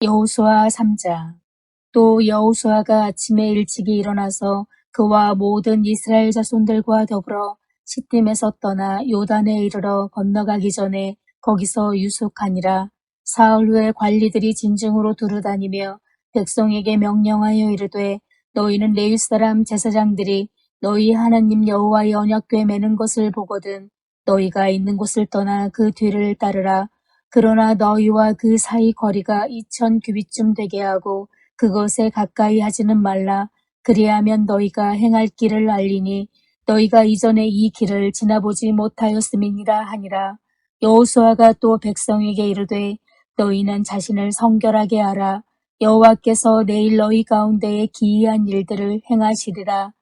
여호수아 3장. 또 여호수아가 아침에 일찍이 일어나서 그와 모든 이스라엘 자손들과 더불어 시팀에서 떠나 요단에 이르러 건너가기 전에 거기서 유숙하니라. 사흘 후에 관리들이 진중으로 두루다니며 백성에게 명령하여 이르되 너희는 레위 사람 제사장들이 너희 하나님 여호와의 언약궤 매는 것을 보거든 너희가 있는 곳을 떠나 그 뒤를 따르라. 그러나 너희와 그 사이 거리가 2000규빗쯤 되게 하고 그것에 가까이 하지는 말라. 그리하면 너희가 행할 길을 알리니 너희가 이전에 이 길을 지나보지 못하였음이니라 하니라. 여호수아가 또 백성에게 이르되 너희는 자신을 성결하게 하라. 여호와께서 내일 너희 가운데에 기이한 일들을 행하시리라.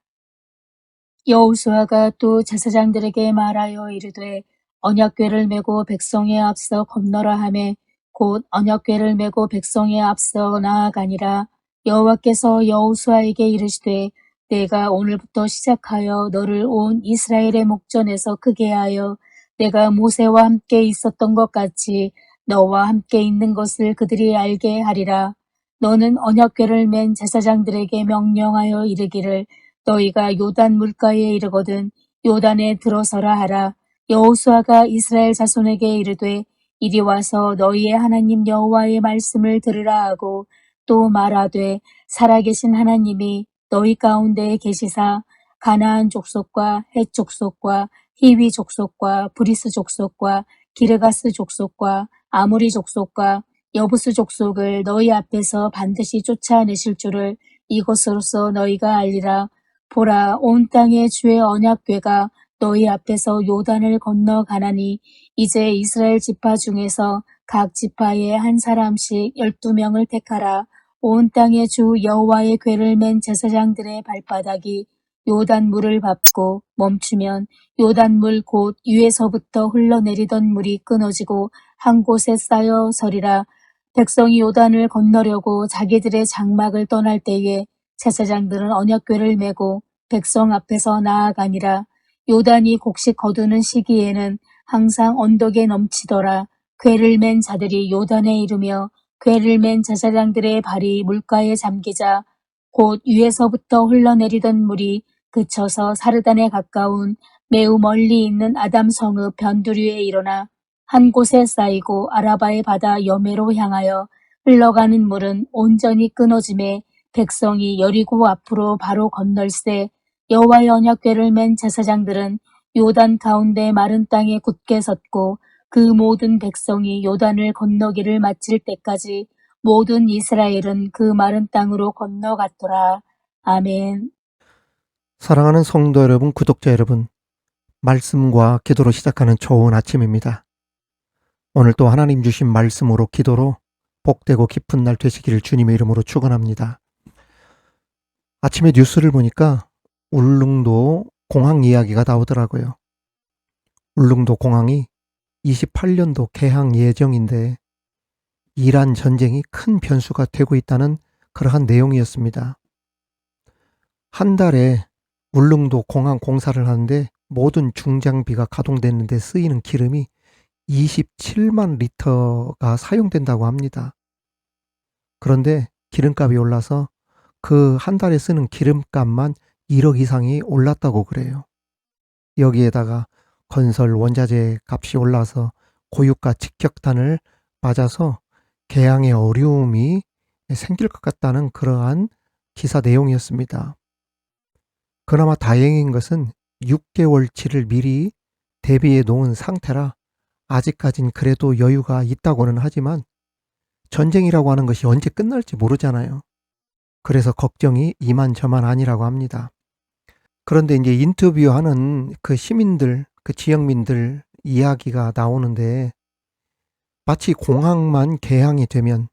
여호수아가 또 제사장들에게 말하여 이르되 언약궤를 메고 백성에 앞서 건너라 하매 곧 언약궤를 메고 백성에 앞서 나아가니라. 여호와께서 여호수아에게 이르시되 내가 오늘부터 시작하여 너를 온 이스라엘의 목전에서 크게 하여 내가 모세와 함께 있었던 것 같이 너와 함께 있는 것을 그들이 알게 하리라. 너는 언약궤를 맨 제사장들에게 명령하여 이르기를 너희가 요단 물가에 이르거든 요단에 들어서라 하라. 여호수아가 이스라엘 자손에게 이르되 이리 와서 너희의 하나님 여호와의 말씀을 들으라 하고 또 말하되 살아계신 하나님이 너희 가운데에 계시사 가나안 족속과 헷 족속과 히위 족속과 브리스 족속과 기르가스 족속과 아모리 족속과 여부스 족속을 너희 앞에서 반드시 쫓아내실 줄을 이것으로써 너희가 알리라. 보라, 온 땅의 주의 언약궤가 너희 앞에서 요단을 건너가나니 이제 이스라엘 지파 중에서 각 지파에 한 사람씩 12명을 택하라. 온 땅의 주 여호와의 궤를 맨 제사장들의 발바닥이 요단 물을 밟고 멈추면 요단 물 곧 위에서부터 흘러내리던 물이 끊어지고 한 곳에 쌓여 서리라. 백성이 요단을 건너려고 자기들의 장막을 떠날 때에 제사장들은 언약궤를 메고 백성 앞에서 나아가니라. 요단이 곡식 거두는 시기에는 항상 언덕에 넘치더라. 궤를 맨 자들이 요단에 이르며 궤를 맨 제사장들의 발이 물가에 잠기자 곧 위에서부터 흘러내리던 물이 그쳐서 사르단에 가까운 매우 멀리 있는 아담 성읍 변두리에 일어나 한 곳에 쌓이고 아라바의 바다 여매로 향하여 흘러가는 물은 온전히 끊어짐에 백성이 여리고 앞으로 바로 건널세 여호와의 언약궤를 맨 제사장들은 요단 가운데 마른 땅에 굳게 섰고 그 모든 백성이 요단을 건너기를 마칠 때까지 모든 이스라엘은 그 마른 땅으로 건너갔더라. 아멘. 사랑하는 성도 여러분, 구독자 여러분, 말씀과 기도로 시작하는 좋은 아침입니다. 오늘 또 하나님 주신 말씀으로 기도로 복되고 기쁜 날 되시기를 주님의 이름으로 축원합니다. 아침에 뉴스를 보니까 울릉도 공항 이야기가 나오더라고요. 울릉도 공항이 28년도 개항 예정인데 이란 전쟁이 큰 변수가 되고 있다는 그러한 내용이었습니다. 한 달에 울릉도 공항 공사를 하는데 모든 중장비가 가동되는데 쓰이는 기름이 27만 리터가 사용된다고 합니다. 그런데 기름값이 올라서 그 한 달에 쓰는 기름값만 1억 이상이 올랐다고 그래요. 여기에다가 건설 원자재 값이 올라서 고유가 직격탄을 맞아서 개항에 어려움이 생길 것 같다는 그러한 기사 내용이었습니다. 그나마 다행인 것은 6개월치를 미리 대비해 놓은 상태라 아직까진 그래도 여유가 있다고는 하지만 전쟁이라고 하는 것이 언제 끝날지 모르잖아요. 그래서 걱정이 이만저만 아니라고 합니다. 그런데 이제 인터뷰하는 그 시민들, 그 지역민들 이야기가 나오는데 마치 공항만 개항이 되면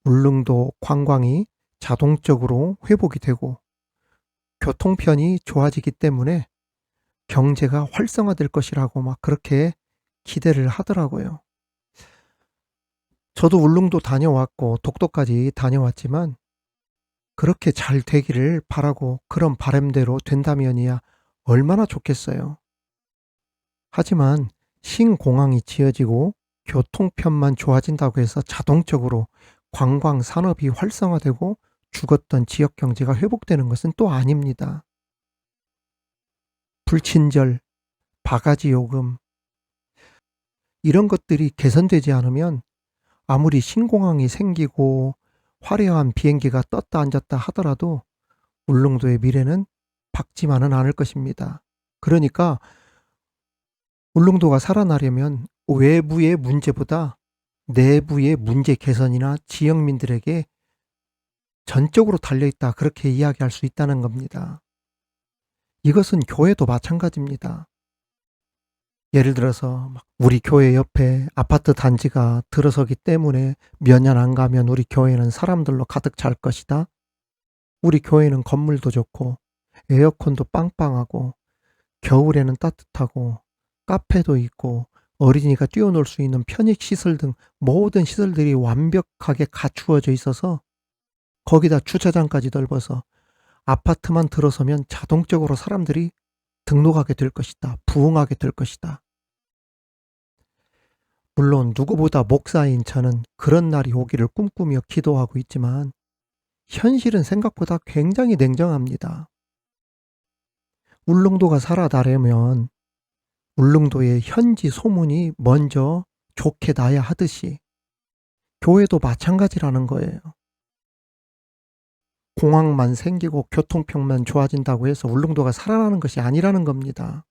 울릉도 관광이 자동적으로 회복이 되고 교통편이 좋아지기 때문에 경제가 활성화될 것이라고 막 그렇게 기대를 하더라고요. 저도 울릉도 다녀왔고 독도까지 다녀왔지만 그렇게 잘 되기를 바라고 그런 바람대로 된다면이야 얼마나 좋겠어요. 하지만 신공항이 지어지고 교통편만 좋아진다고 해서 자동적으로 관광 산업이 활성화되고 죽었던 지역 경제가 회복되는 것은 또 아닙니다. 불친절, 바가지 요금, 이런 것들이 개선되지 않으면 아무리 신공항이 생기고 화려한 비행기가 떴다 앉았다 하더라도 울릉도의 미래는 밝지만은 않을 것입니다. 그러니까 울릉도가 살아나려면 외부의 문제보다 내부의 문제 개선이나 지역민들에게 전적으로 달려있다, 그렇게 이야기할 수 있다는 겁니다. 이것은 교회도 마찬가지입니다. 예를 들어서 우리 교회 옆에 아파트 단지가 들어서기 때문에 몇 년 안 가면 우리 교회는 사람들로 가득 찰 것이다. 우리 교회는 건물도 좋고 에어컨도 빵빵하고 겨울에는 따뜻하고 카페도 있고 어린이가 뛰어놀 수 있는 편익시설 등 모든 시설들이 완벽하게 갖추어져 있어서 거기다 주차장까지 넓어서 아파트만 들어서면 자동적으로 사람들이 등록하게 될 것이다. 부흥하게 될 것이다. 물론 누구보다 목사인 저는 그런 날이 오기를 꿈꾸며 기도하고 있지만 현실은 생각보다 굉장히 냉정합니다. 울릉도가 살아나려면 울릉도의 현지 소문이 먼저 좋게 나야 하듯이 교회도 마찬가지라는 거예요. 공항만 생기고 교통편만 좋아진다고 해서 울릉도가 살아나는 것이 아니라는 겁니다.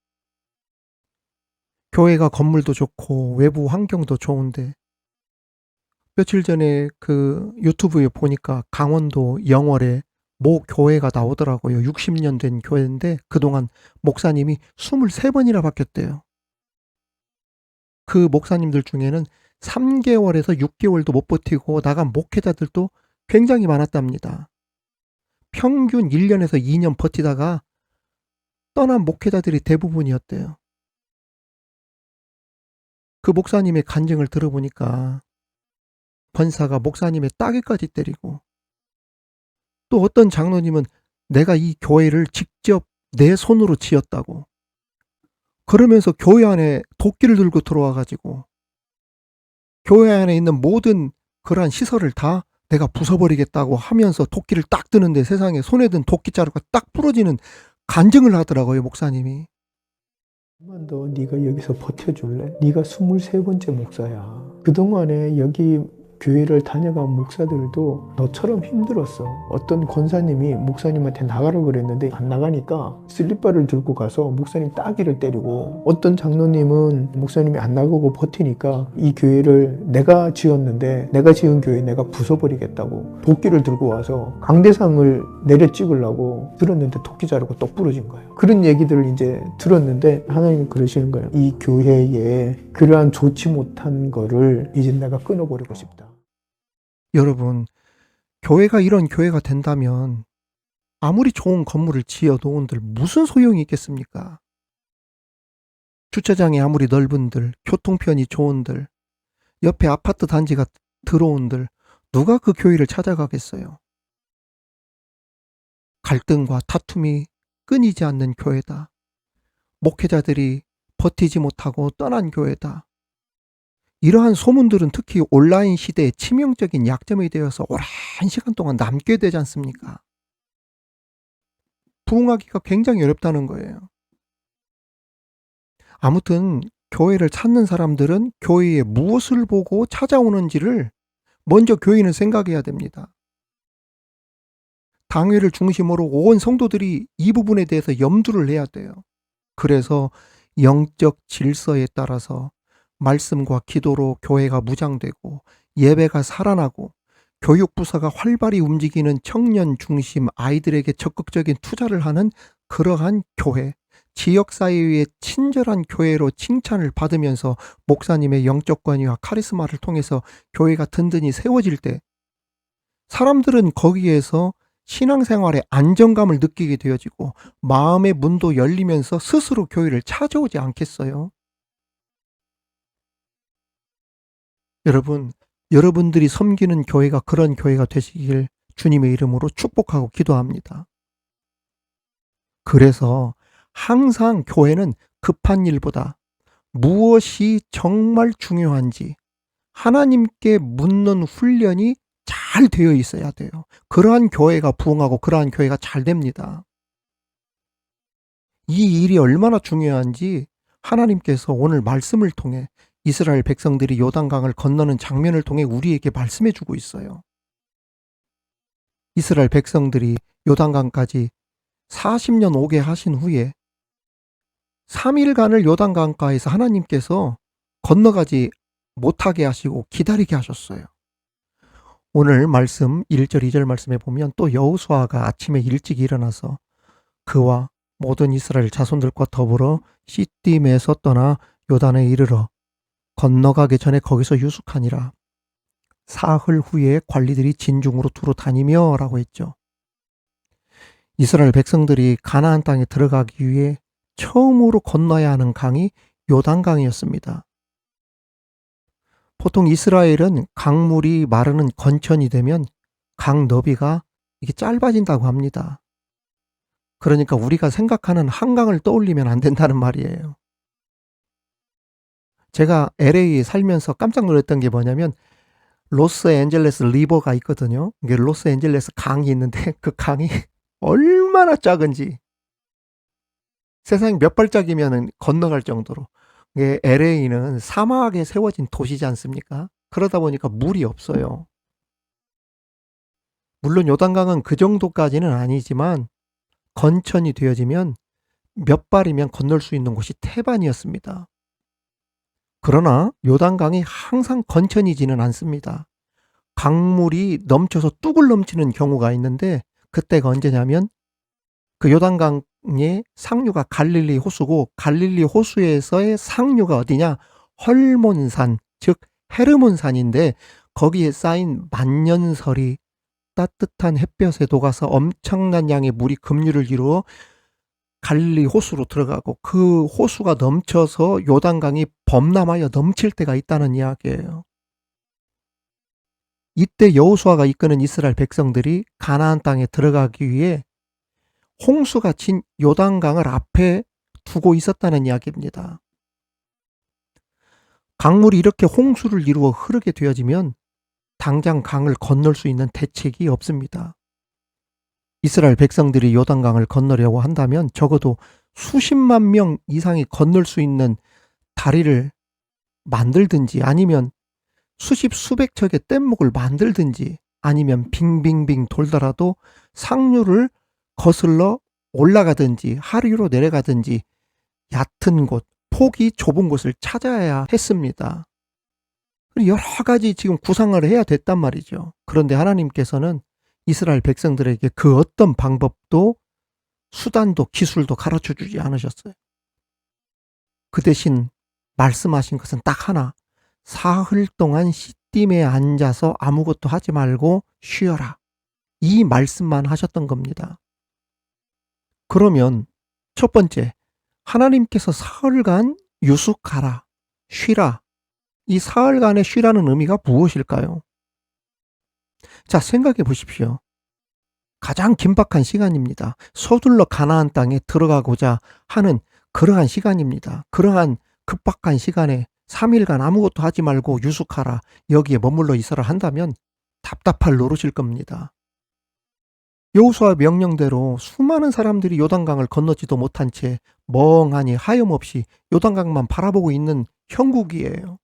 교회가 건물도 좋고 외부 환경도 좋은데 며칠 전에 그 유튜브에 보니까 강원도 영월에 모 교회가 나오더라고요. 60년 된 교회인데 그동안 목사님이 23번이나 바뀌었대요. 그 목사님들 중에는 3개월에서 6개월도 못 버티고 나간 목회자들도 굉장히 많았답니다. 평균 1년에서 2년 버티다가 떠난 목회자들이 대부분이었대요. 그 목사님의 간증을 들어보니까 권사가 목사님의 따귀까지 때리고, 또 어떤 장로님은 내가 이 교회를 직접 내 손으로 지었다고, 그러면서 교회 안에 도끼를 들고 들어와 가지고 교회 안에 있는 모든 그러한 시설을 다 내가 부숴버리겠다고 하면서 도끼를 딱 드는데 세상에 손에 든 도끼자루가 딱 부러지는 간증을 하더라고요, 목사님이. 한번 더 네가 여기서 버텨줄래? 네가 23번째 목사야. 그동안에 여기 교회를 다녀간 목사들도 너처럼 힘들었어. 어떤 권사님이 목사님한테 나가라고 그랬는데 안 나가니까 슬리퍼를 들고 가서 목사님 따귀를 때리고, 어떤 장로님은 목사님이 안 나가고 버티니까 이 교회를 내가 지었는데 내가 지은 교회 내가 부숴버리겠다고 도끼를 들고 와서 강대상을 내려 찍으려고 들었는데 도끼 자루가 똑 부러진 거예요. 그런 얘기들을 이제 들었는데 하나님이 그러시는 거예요. 이 교회에 그러한 좋지 못한 거를 이제 내가 끊어버리고 싶다. 여러분, 교회가 이런 교회가 된다면 아무리 좋은 건물을 지어 놓은들 무슨 소용이 있겠습니까? 주차장이 아무리 넓은들, 교통편이 좋은들, 옆에 아파트 단지가 들어온들 누가 그 교회를 찾아가겠어요? 갈등과 다툼이 끊이지 않는 교회다. 목회자들이 버티지 못하고 떠난 교회다. 이러한 소문들은 특히 온라인 시대의 치명적인 약점이 되어서 오랜 시간 동안 남게 되지 않습니까? 부흥하기가 굉장히 어렵다는 거예요. 아무튼 교회를 찾는 사람들은 교회에 무엇을 보고 찾아오는지를 먼저 교인은 생각해야 됩니다. 당회를 중심으로 온 성도들이 이 부분에 대해서 염두를 해야 돼요. 그래서 영적 질서에 따라서 말씀과 기도로 교회가 무장되고 예배가 살아나고 교육부서가 활발히 움직이는 청년 중심 아이들에게 적극적인 투자를 하는 그러한 교회, 지역사회의 친절한 교회로 칭찬을 받으면서 목사님의 영적 권위와 카리스마를 통해서 교회가 든든히 세워질 때 사람들은 거기에서 신앙생활의 안정감을 느끼게 되어지고 마음의 문도 열리면서 스스로 교회를 찾아오지 않겠어요? 여러분, 여러분들이 섬기는 교회가 그런 교회가 되시길 주님의 이름으로 축복하고 기도합니다. 그래서 항상 교회는 급한 일보다 무엇이 정말 중요한지 하나님께 묻는 훈련이 잘 되어 있어야 돼요. 그러한 교회가 부흥하고 그러한 교회가 잘 됩니다. 이 일이 얼마나 중요한지 하나님께서 오늘 말씀을 통해 이스라엘 백성들이 요단강을 건너는 장면을 통해 우리에게 말씀해 주고 있어요. 이스라엘 백성들이 요단강까지 40년 오게 하신 후에 3일간을 요단강가에서 하나님께서 건너가지 못하게 하시고 기다리게 하셨어요. 오늘 말씀 1절 2절 말씀에 보면 또 여호수아가 아침에 일찍 일어나서 그와 모든 이스라엘 자손들과 더불어 시딤에서 떠나 요단에 이르러 건너가기 전에 거기서 유숙하니라. 사흘 후에 관리들이 진중으로 두루 다니며 라고 했죠. 이스라엘 백성들이 가나안 땅에 들어가기 위해 처음으로 건너야 하는 강이 요단강이었습니다. 보통 이스라엘은 강물이 마르는 건천이 되면 강 너비가 이게 짧아진다고 합니다. 그러니까 우리가 생각하는 한강을 떠올리면 안 된다는 말이에요. 제가 LA에 살면서 깜짝 놀랐던 게 뭐냐면 로스앤젤레스 리버가 있거든요. 이게 로스앤젤레스 강이 있는데 그 강이 얼마나 작은지 세상 몇 발짝이면 건너갈 정도로. 이게 LA는 사막에 세워진 도시지 않습니까? 그러다 보니까 물이 없어요. 물론 요단강은 그 정도까지는 아니지만 건천이 되어지면 몇 발이면 건널 수 있는 곳이 태반이었습니다. 그러나 요단강이 항상 건천이지는 않습니다. 강물이 넘쳐서 뚝을 넘치는 경우가 있는데 그때가 언제냐면 그 요단강의 상류가 갈릴리 호수고 갈릴리 호수에서의 상류가 어디냐? 헐몬산, 즉 헤르몬산인데 거기에 쌓인 만년설이 따뜻한 햇볕에 녹아서 엄청난 양의 물이 급류를 이루어 갈릴리 호수로 들어가고 그 호수가 넘쳐서 요단강이 범람하여 넘칠 때가 있다는 이야기예요. 이때 여호수아가 이끄는 이스라엘 백성들이 가나안 땅에 들어가기 위해 홍수가 친 요단강을 앞에 두고 있었다는 이야기입니다. 강물이 이렇게 홍수를 이루어 흐르게 되어지면 당장 강을 건널 수 있는 대책이 없습니다. 이스라엘 백성들이 요단강을 건너려고 한다면 적어도 수십만 명 이상이 건널 수 있는 다리를 만들든지 아니면 수십 수백 척의 뗏목을 만들든지 아니면 빙빙빙 돌더라도 상류를 거슬러 올라가든지 하류로 내려가든지 얕은 곳, 폭이 좁은 곳을 찾아야 했습니다. 여러 가지 지금 구상을 해야 됐단 말이죠. 그런데 하나님께서는 이스라엘 백성들에게 그 어떤 방법도 수단도 기술도 가르쳐 주지 않으셨어요. 그 대신 말씀하신 것은 딱 하나. 사흘 동안 시딤에 앉아서 아무것도 하지 말고 쉬어라. 이 말씀만 하셨던 겁니다. 그러면 첫 번째, 하나님께서 사흘간 유숙하라, 쉬라. 이 사흘간의 쉬라는 의미가 무엇일까요? 자, 생각해 보십시오. 가장 긴박한 시간입니다. 서둘러 가나안 땅에 들어가고자 하는 그러한 시간입니다. 그러한 급박한 시간에 3일간 아무것도 하지 말고 유숙하라, 여기에 머물러 있어라 한다면 답답할 노릇일 겁니다. 여호수아 명령대로 수많은 사람들이 요단강을 건너지도 못한 채 멍하니 하염없이 요단강만 바라보고 있는 형국이에요.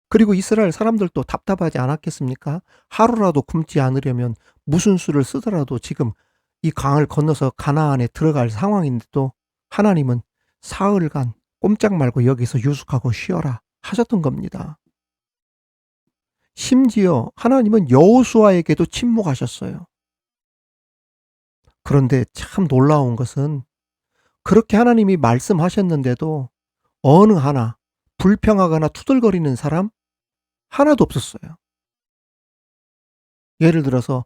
그리고 이스라엘 사람들도 답답하지 않았겠습니까? 하루라도 굶지 않으려면 무슨 수를 쓰더라도 지금 이 강을 건너서 가나안에 들어갈 상황인데도 하나님은 사흘간 꼼짝 말고 여기서 유숙하고 쉬어라 하셨던 겁니다. 심지어 하나님은 여호수아에게도 침묵하셨어요. 그런데 참 놀라운 것은 그렇게 하나님이 말씀하셨는데도 어느 하나 불평하거나 투덜거리는 사람 하나도 없었어요. 예를 들어서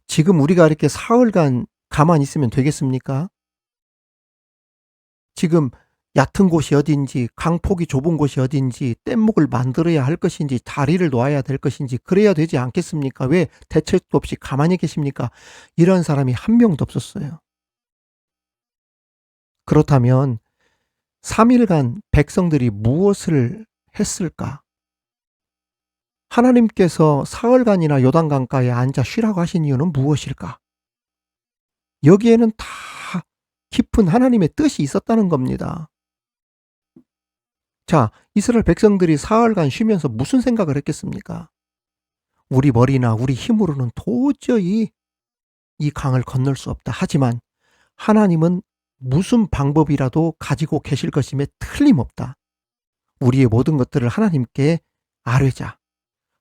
지금 우리가 이렇게 사흘간 가만히 있으면 되겠습니까? 지금 얕은 곳이 어딘지, 강폭이 좁은 곳이 어딘지, 뗏목을 만들어야 할 것인지, 다리를 놓아야 될 것인지 그래야 되지 않겠습니까? 왜 대책도 없이 가만히 계십니까? 이런 사람이 한 명도 없었어요. 그렇다면 3일간 백성들이 무엇을 했을까? 하나님께서 사흘간이나 요단강가에 앉아 쉬라고 하신 이유는 무엇일까? 여기에는 다 깊은 하나님의 뜻이 있었다는 겁니다. 자, 이스라엘 백성들이 사흘간 쉬면서 무슨 생각을 했겠습니까? 우리 머리나 우리 힘으로는 도저히 이 강을 건널 수 없다. 하지만 하나님은 무슨 방법이라도 가지고 계실 것임에 틀림없다. 우리의 모든 것들을 하나님께 아뢰자.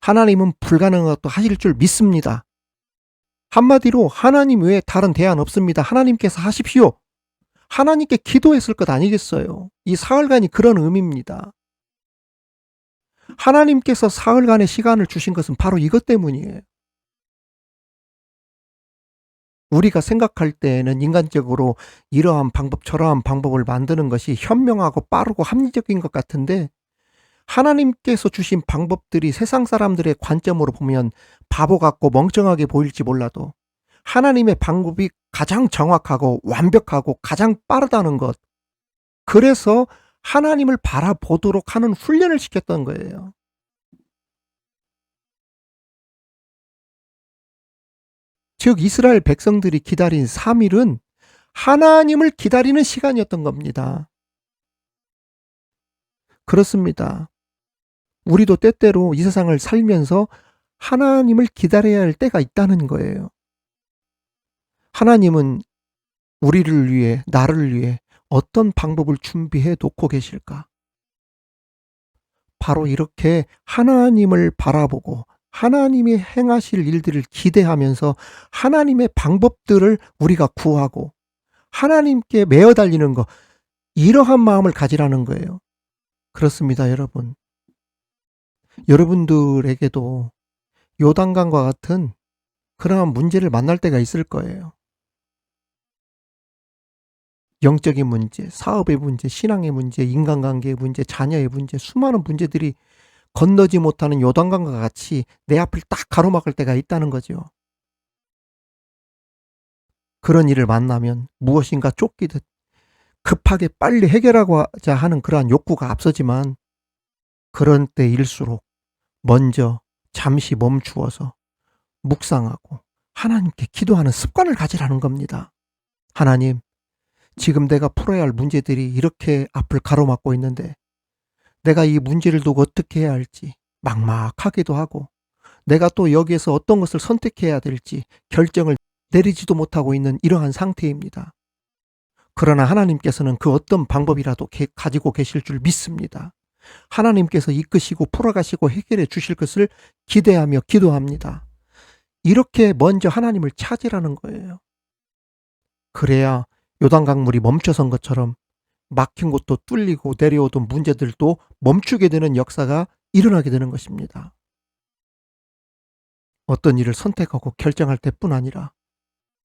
하나님은 불가능한 것도 하실 줄 믿습니다. 한마디로 하나님 외에 다른 대안 없습니다. 하나님께서 하십시오. 하나님께 기도했을 것 아니겠어요? 이 사흘간이 그런 의미입니다. 하나님께서 사흘간의 시간을 주신 것은 바로 이것 때문이에요. 우리가 생각할 때에는 인간적으로 이러한 방법 저러한 방법을 만드는 것이 현명하고 빠르고 합리적인 것 같은데, 하나님께서 주신 방법들이 세상 사람들의 관점으로 보면 바보 같고 멍청하게 보일지 몰라도 하나님의 방법이 가장 정확하고 완벽하고 가장 빠르다는 것, 그래서 하나님을 바라보도록 하는 훈련을 시켰던 거예요. 즉 이스라엘 백성들이 기다린 3일은 하나님을 기다리는 시간이었던 겁니다. 그렇습니다. 우리도 때때로 이 세상을 살면서 하나님을 기다려야 할 때가 있다는 거예요. 하나님은 우리를 위해, 나를 위해 어떤 방법을 준비해 놓고 계실까? 바로 이렇게 하나님을 바라보고 하나님이 행하실 일들을 기대하면서 하나님의 방법들을 우리가 구하고 하나님께 매어 달리는 것, 이러한 마음을 가지라는 거예요. 그렇습니다, 여러분. 여러분들에게도 요단강과 같은 그러한 문제를 만날 때가 있을 거예요. 영적인 문제, 사업의 문제, 신앙의 문제, 인간관계의 문제, 자녀의 문제, 수많은 문제들이 건너지 못하는 요단강과 같이 내 앞을 딱 가로막을 때가 있다는 거죠. 그런 일을 만나면 무엇인가 쫓기듯 급하게 빨리 해결하고자 하는 그러한 욕구가 앞서지만, 그런 때일수록 먼저 잠시 멈추어서 묵상하고 하나님께 기도하는 습관을 가지라는 겁니다. 하나님, 지금 내가 풀어야 할 문제들이 이렇게 앞을 가로막고 있는데 내가 이 문제를 두고 어떻게 해야 할지 막막하기도 하고, 내가 또 여기에서 어떤 것을 선택해야 될지 결정을 내리지도 못하고 있는 이러한 상태입니다. 그러나 하나님께서는 그 어떤 방법이라도 가지고 계실 줄 믿습니다. 하나님께서 이끄시고 풀어가시고 해결해 주실 것을 기대하며 기도합니다. 이렇게 먼저 하나님을 찾으라는 거예요. 그래야 요단강물이 멈춰선 것처럼 막힌 곳도 뚫리고 내려오던 문제들도 멈추게 되는 역사가 일어나게 되는 것입니다. 어떤 일을 선택하고 결정할 때뿐 아니라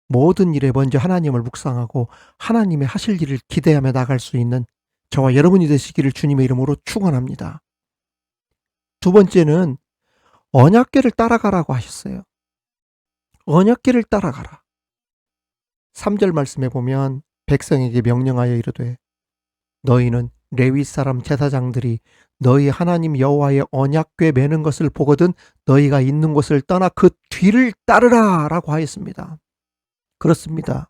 모든 일에 먼저 하나님을 묵상하고 하나님의 하실 일을 기대하며 나갈 수 있는 저와 여러분이 되시기를 주님의 이름으로 축원합니다. 두 번째는 언약궤를 따라가라고 하셨어요. 언약궤를 따라가라. 3절 말씀에 보면 백성에게 명령하여 이르되 너희는 레위 사람 제사장들이 너희 하나님 여호와의 언약궤 매는 것을 보거든 너희가 있는 곳을 떠나 그 뒤를 따르라 라고 하였습니다. 그렇습니다.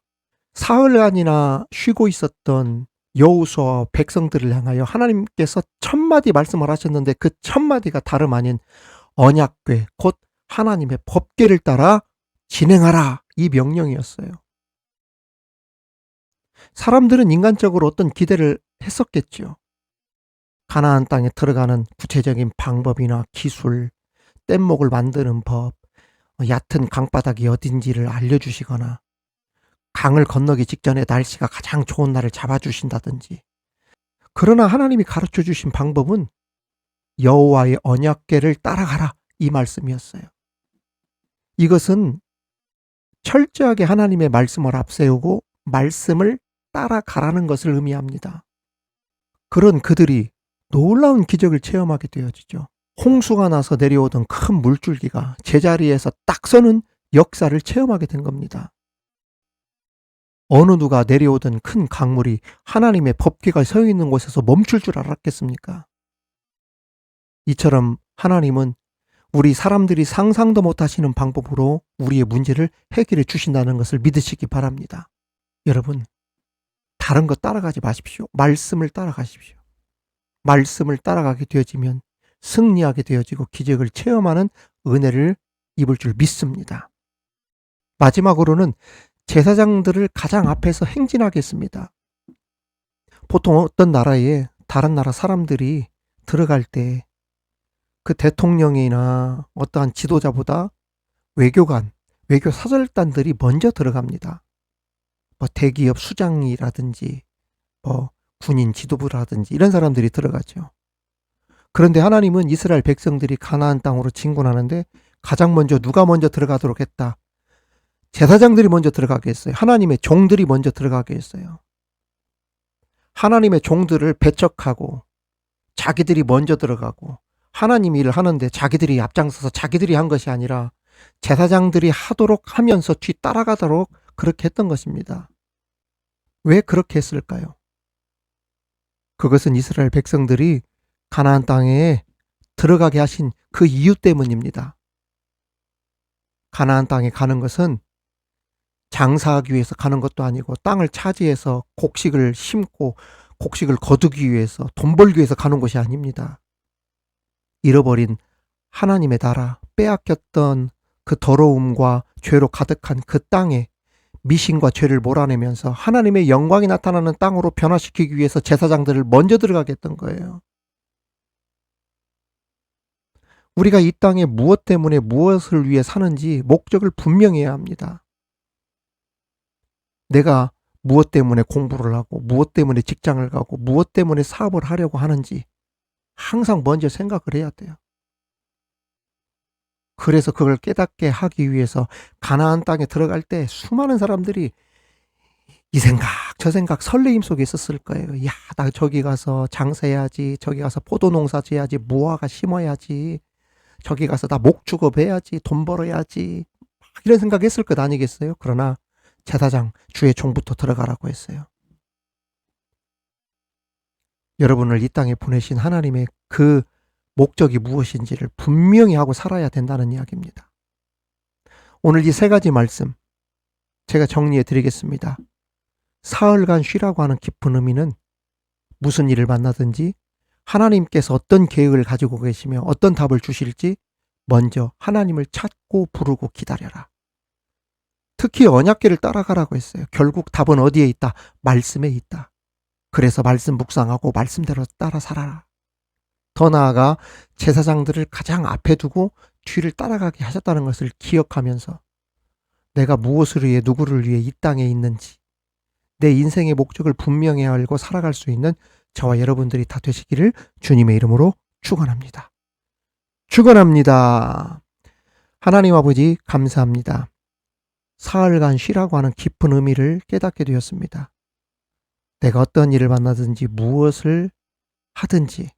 사흘간이나 쉬고 있었던 여호수아와 백성들을 향하여 하나님께서 1000마디 말씀을 하셨는데 그 1000마디가 다름 아닌 언약궤, 곧 하나님의 법궤를 따라 진행하라, 이 명령이었어요. 사람들은 인간적으로 어떤 기대를 했었겠죠. 가나안 땅에 들어가는 구체적인 방법이나 기술, 뗏목을 만드는 법, 얕은 강바닥이 어딘지를 알려주시거나 강을 건너기 직전에 날씨가 가장 좋은 날을 잡아주신다든지. 그러나 하나님이 가르쳐 주신 방법은 여호와의 언약궤를 따라가라, 이 말씀이었어요. 이것은 철저하게 하나님의 말씀을 앞세우고 말씀을 따라가라는 것을 의미합니다. 그런 그들이 놀라운 기적을 체험하게 되어지죠. 홍수가 나서 내려오던 큰 물줄기가 제자리에서 딱 서는 역사를 체험하게 된 겁니다. 어느 누가 내려오던 큰 강물이 하나님의 법궤가 서 있는 곳에서 멈출 줄 알았겠습니까? 이처럼 하나님은 우리 사람들이 상상도 못하시는 방법으로 우리의 문제를 해결해 주신다는 것을 믿으시기 바랍니다. 여러분, 다른 거 따라가지 마십시오. 말씀을 따라가십시오. 말씀을 따라가게 되어지면 승리하게 되어지고 기적을 체험하는 은혜를 입을 줄 믿습니다. 마지막으로는 제사장들을 가장 앞에서 행진하겠습니다. 보통 어떤 나라에 다른 나라 사람들이 들어갈 때 그 대통령이나 어떠한 지도자보다 외교관, 외교 사절단들이 먼저 들어갑니다. 뭐 대기업 수장이라든지 뭐 군인 지도부라든지 이런 사람들이 들어가죠. 그런데 하나님은 이스라엘 백성들이 가나안 땅으로 진군하는데 가장 먼저 누가 먼저 들어가도록 했다. 제사장들이 먼저 들어가게 했어요. 하나님의 종들이 먼저 들어가게 했어요. 하나님의 종들을 배척하고 자기들이 먼저 들어가고 하나님 일을 하는데 자기들이 앞장서서 자기들이 한 것이 아니라 제사장들이 하도록 하면서 뒤 따라가도록 그렇게 했던 것입니다. 왜 그렇게 했을까요? 그것은 이스라엘 백성들이 가나안 땅에 들어가게 하신 그 이유 때문입니다. 가나안 땅에 가는 것은 장사하기 위해서 가는 것도 아니고 땅을 차지해서 곡식을 심고 곡식을 거두기 위해서 돈 벌기 위해서 가는 것이 아닙니다. 잃어버린 하나님의 나라, 빼앗겼던 그 더러움과 죄로 가득한 그 땅에 미신과 죄를 몰아내면서 하나님의 영광이 나타나는 땅으로 변화시키기 위해서 제사장들을 먼저 들어가게 했던 거예요. 우리가 이 땅에 무엇 때문에 무엇을 위해 사는지 목적을 분명히 해야 합니다. 내가 무엇 때문에 공부를 하고 무엇 때문에 직장을 가고 무엇 때문에 사업을 하려고 하는지 항상 먼저 생각을 해야 돼요. 그래서 그걸 깨닫게 하기 위해서 가나안 땅에 들어갈 때 수많은 사람들이 이 생각 저 생각 설레임 속에 있었을 거예요. 야, 나 저기 가서 장사해야지, 저기 가서 포도 농사 지어야지, 무화과 심어야지, 저기 가서 나 목축업 해야지, 돈 벌어야지, 이런 생각했을 것 아니겠어요? 그러나 제사장 주의 종부터 들어가라고 했어요. 여러분을 이 땅에 보내신 하나님의 그 목적이 무엇인지를 분명히 하고 살아야 된다는 이야기입니다. 오늘 이 세 가지 말씀 제가 정리해 드리겠습니다. 사흘간 쉬라고 하는 깊은 의미는 무슨 일을 만나든지 하나님께서 어떤 계획을 가지고 계시며 어떤 답을 주실지 먼저 하나님을 찾고 부르고 기다려라. 특히 언약궤를 따라가라고 했어요. 결국 답은 어디에 있다? 말씀에 있다. 그래서 말씀 묵상하고 말씀대로 따라 살아라. 더 나아가 제사장들을 가장 앞에 두고 뒤를 따라가게 하셨다는 것을 기억하면서 내가 무엇을 위해 누구를 위해 이 땅에 있는지 내 인생의 목적을 분명히 알고 살아갈 수 있는 저와 여러분들이 다 되시기를 주님의 이름으로 축원합니다. 축원합니다. 하나님 아버지 감사합니다. 사흘간 쉬라고 하는 깊은 의미를 깨닫게 되었습니다. 내가 어떤 일을 만나든지 무엇을 하든지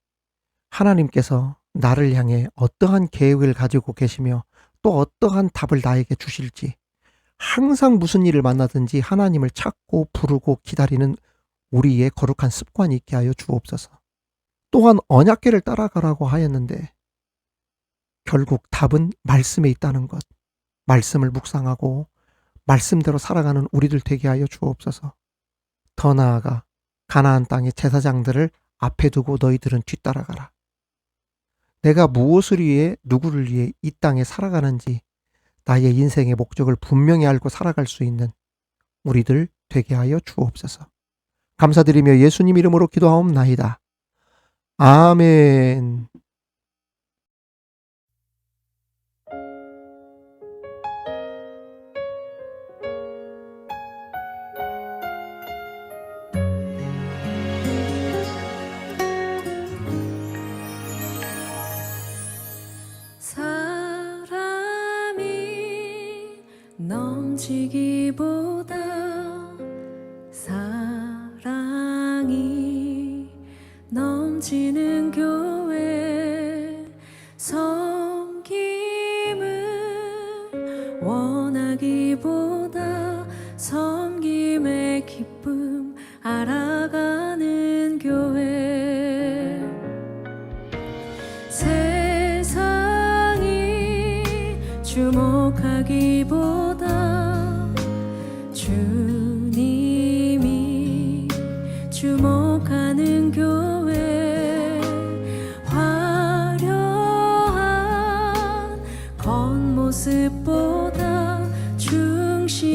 하나님께서 나를 향해 어떠한 계획을 가지고 계시며 또 어떠한 답을 나에게 주실지 항상 무슨 일을 만나든지 하나님을 찾고 부르고 기다리는 우리의 거룩한 습관이 있게 하여 주옵소서. 또한 언약궤를 따라가라고 하였는데 결국 답은 말씀에 있다는 것. 말씀을 묵상하고 말씀대로 살아가는 우리들 되게 하여 주옵소서. 더 나아가 가나안 땅의 제사장들을 앞에 두고 너희들은 뒤따라가라. 내가 무엇을 위해 누구를 위해 이 땅에 살아가는지 나의 인생의 목적을 분명히 알고 살아갈 수 있는 우리들 되게 하여 주옵소서. 감사드리며 예수님 이름으로 기도하옵나이다. 아멘. 사람이 넘치기보다 사랑이 넘치는 교회 섬김을 원하기보다 섬김의 기쁨 알아가는 교회 세상이 주목하기보다 주님이 주목하는 교회, 화려한 겉모습보다 중심이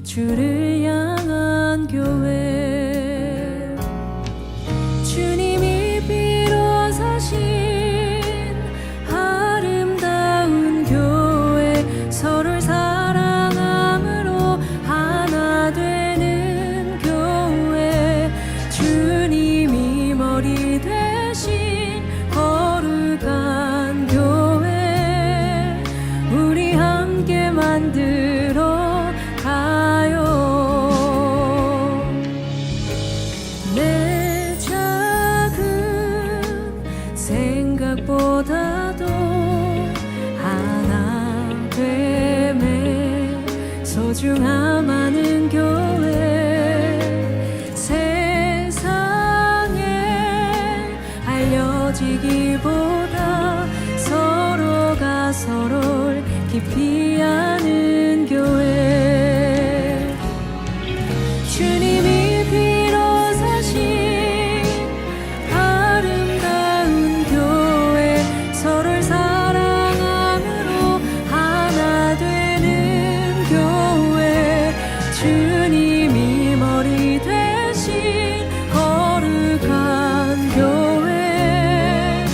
주를 향한 교회, 주님이 비로 사신 아름다운 교회, 서로를 사랑함으로 하나 되는 교회, 주님이 머리 대신 거룩한 교회, 우리 함께 만들어 가요. 내 작은 생각보다도 하나 됨에 소중함 아는 교회, 세상에 알려지기보다 서로가 서로를 깊이 아는 교회, 주님이 비로 사신 아름다운 교회, 서로를 사랑함으로 하나 되는 교회, 주님이 머리 대신 거룩한 교회,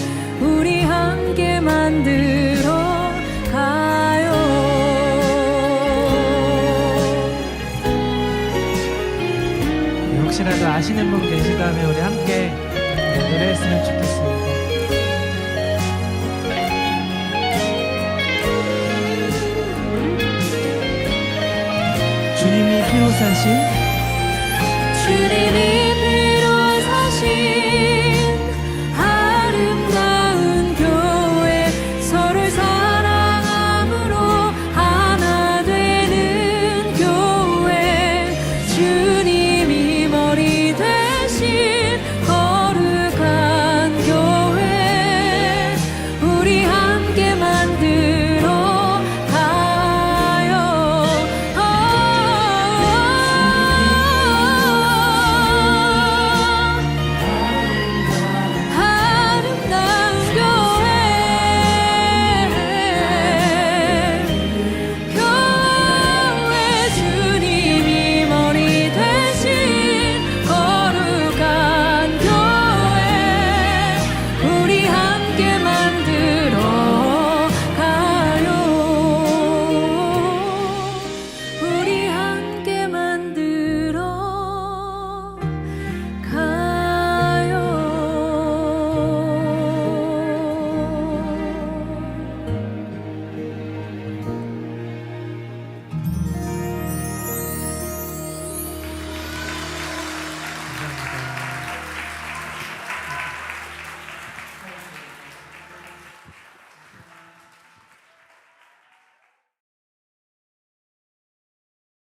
우리 함께 만들어 가요. 혹시라도 아시는 분 계시다면 우리 함께 노래했으면 좋겠습니다. 주님이 피로 사신 주님이